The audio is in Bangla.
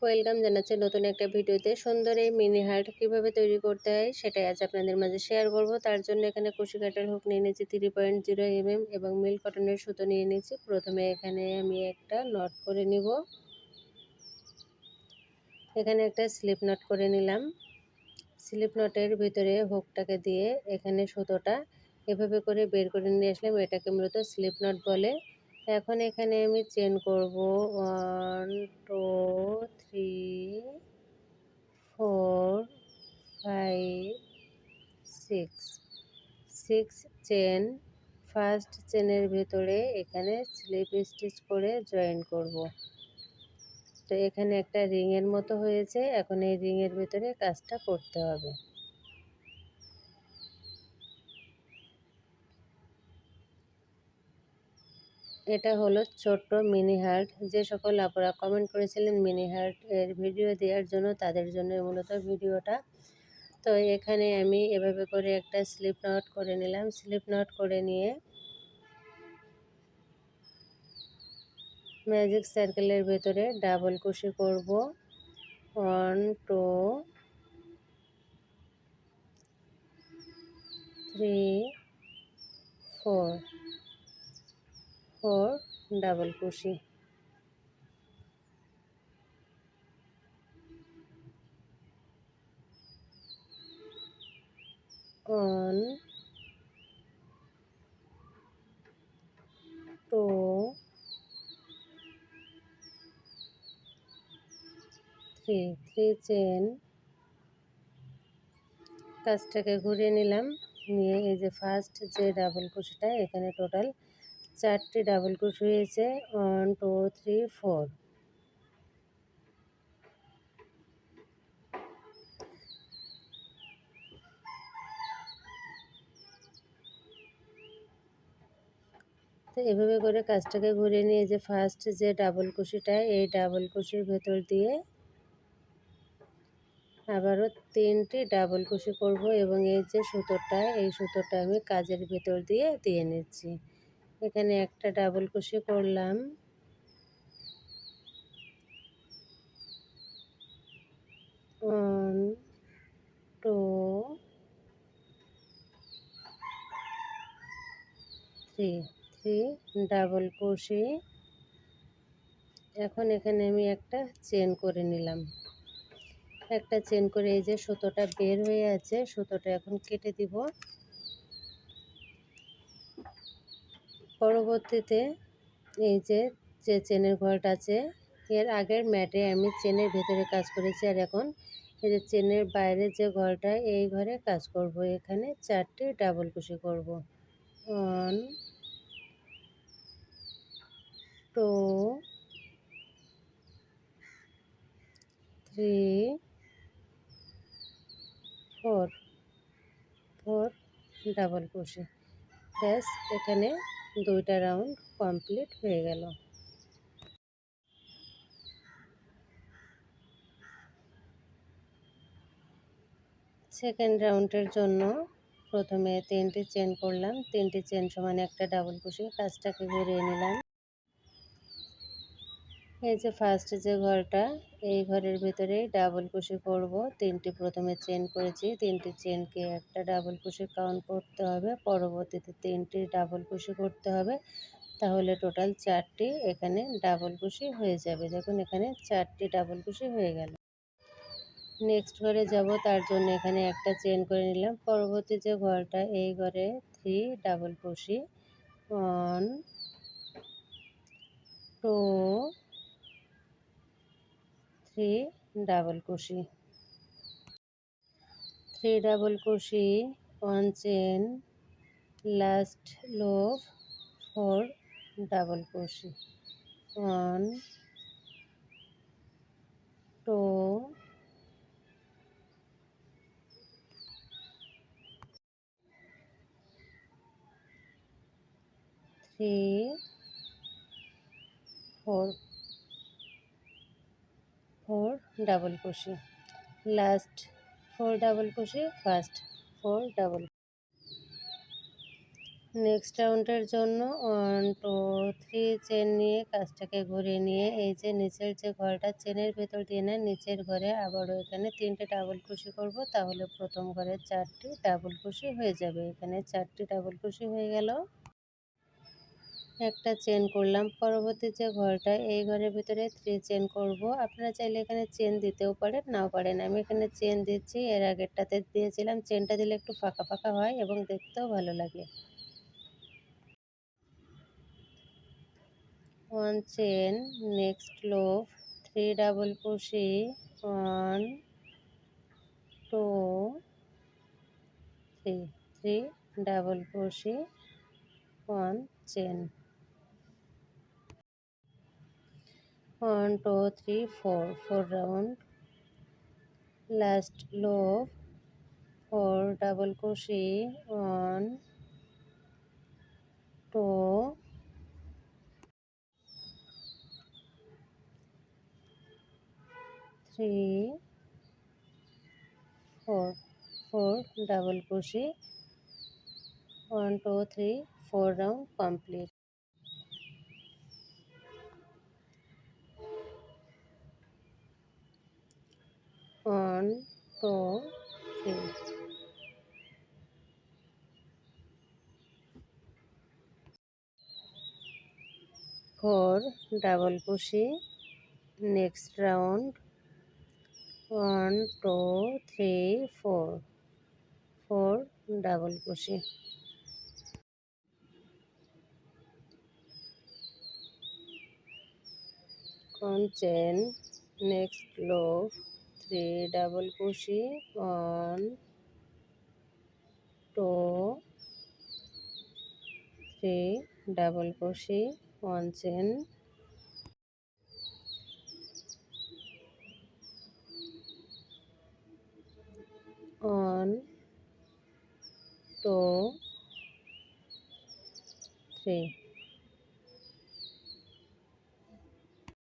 ওয়েলকাম জানাচ্ছি নতুন একটা ভিডিওতে। সুন্দর এই মিনি হার্ট কীভাবে তৈরি করতে হয় সেটাই আজ আপনাদের মাঝে শেয়ার করব। তার জন্য এখানে কুশি কাটার হুক নিয়ে নিয়েছি 3.0 এবং মিল কটনের সুতো নিয়ে নিয়েছি। প্রথমে এখানে আমি একটা নট করে নিব। এখানে একটা স্লিপ নট করে নিলাম। স্লিপ নটের ভিতরে হুকটাকে দিয়ে এখানে সুতোটা এভাবে করে বের করে নিয়ে আসলাম। এটাকে মূলত স্লিপ নট বলে। এখন এখানে আমি চেন করব 1 2 3 4 5 6 চেন। ফার্স্ট চেনের ভেতরে এখানে স্লিপ স্টিচ করে জয়েন করব। তো এখানে একটা রিংয়ের মতো হয়েছে। এখন এই রিংয়ের ভিতরে কাজটা করতে হবে। এটা হলো ছোট্ট মিনি হার্ট। যে সকল আপুরা কমেন্ট করেছিলেন মিনি হার্ট এর ভিডিও দেওয়ার জন্য, তাদের জন্য মূলত ভিডিওটা। তো এখানে আমি এভাবে করে একটা স্লিপ নট করে নিলাম। স্লিপ নট করে নিয়ে ম্যাজিক সার্কেলের ভেতরে ডাবল কুশি করব। 1 2 3 4 ডাবল কুশি। 1 2 3 চেন। কাজটাকে ঘুরিয়ে নিলাম। নিয়ে এই যে ফার্স্ট যে ডাবল কুশিটা, এখানে টোটাল 4টি ডাবল কুশি হয়েছে। 1 2 3 4। তো এভাবে করে কাজটাকে ঘুরিয়ে নিয়ে যে ফার্স্ট যে ডাবল কুশিটা, এই ডাবল কুশির ভেতর দিয়ে আবারও 3টি ডাবল কুশি করব এবং এই যে সুতোটা, এই সুতোটা আমি কাজের ভেতর দিয়ে নিচ্ছি। এখানে একটা ডাবল কুশি করলাম। 1 2 3 ডাবল কুশি। এখন এখানে আমি একটা চেন করে নিলাম। একটা চেন করে এই যে সুতোটা বের হয়ে আছে, সুতোটা এখন কেটে দিব। পরবর্তীতে এই যে চেনের ঘরটা আছে, এর আগের ম্যাটে আমি চেনের ভেতরে কাজ করেছি, আর এখন এই যে চেনের বাইরে যে ঘরটা, এই ঘরে কাজ করব। এখানে 4টি ডাবল কুশি করব। 1 2 3 4 ডাবল কুশি। ব্যাস, এখানে 2টা রাউন্ড কমপ্লিট হয়ে গেল। সেকেন্ড রাউন্ডের জন্য প্রথমে 3টি চেন করলাম। 3টি চেন সমান একটা ডাবল কুশি। কাজটাকে ঘুরিয়ে নিলাম। এই যে ফার্স্ট যে ঘরটা, এই ঘরের ভিতরে ডাবল কুশি করব। 3টি প্রথমে চেন করেছি, 3টি চেনকে একটা ডাবল কুশি কাউন্ট করতে হবে। পরবর্তীতে 3টি ডাবল কুশি করতে হবে। তাহলে টোটাল 4টি এখানে ডাবল কুশি হয়ে যাবে। দেখুন এখানে 4টি ডাবল কুশি হয়ে গেল। নেক্সট ঘরে যাব, তার জন্য এখানে একটা চেন করে নিলাম। পরবর্তী যে ঘরটা, এই ঘরে 3 ডাবল কুশি। 1 2 3 ডাবল কুশি। 3 ডাবল কুশি, 1 চেন, লাস্ট লুপ, 4 ডাবল কুশি। 1 2 3 4 ডাবল কুশি। লাস্ট 4 ডাবল কুশি, ফার্স্ট 4 ডাবল। নেক্সট রাউন্ডের জন্য 1 2 3 চেন নিয়ে কাজটাকে ঘুরিয়ে নিয়ে এই যে নিচের যে ঘরটা চেনের ভেতর দিয়ে না নিচের ঘরে আবারও এখানে 3টে ডাবল কুশি করব, তাহলে প্রথম ঘরে 4টি ডাবল কুশি হয়ে যাবে। এখানে 4টি ডাবল কুশি হয়ে গেল। একটা চেন করলাম। পরবর্তী যে ঘরটা এই ঘরের ভিতরে 3 চেন করব। আপনারা চাইলে এখানে চেন দিতেও পারেন, নাও পারেন। আমি এখানে চেন দিচ্ছি, এর আগেরটাতে দিয়েছিলাম। চেনটা দিলে একটু ফাঁকা ফাঁকা হয় এবং দেখতেও ভালো লাগে। 1 চেন, নেক্সট লুপ, 3 ডাবল কুশি, 1 2 3, 3 ডাবল কুশি, 1 chain, 1 2 3 4, 4 round, last loop, 4 double কুশি, 1 2 3 4, 4 ডাবল কুশি, 1 2 3 4 রাউন্ড কমপ্লিট। 1 2 3, 4 ডাবল কুশি, নেক্সট রাউন্ড, 1 2 3 4, 4 ডাবল কুশি, 1 চেন, নেক্সট লুপ, 3 ডাবল কুশি, 1 2 3 ডাবল কুশি, 1 চেন, 1 2 3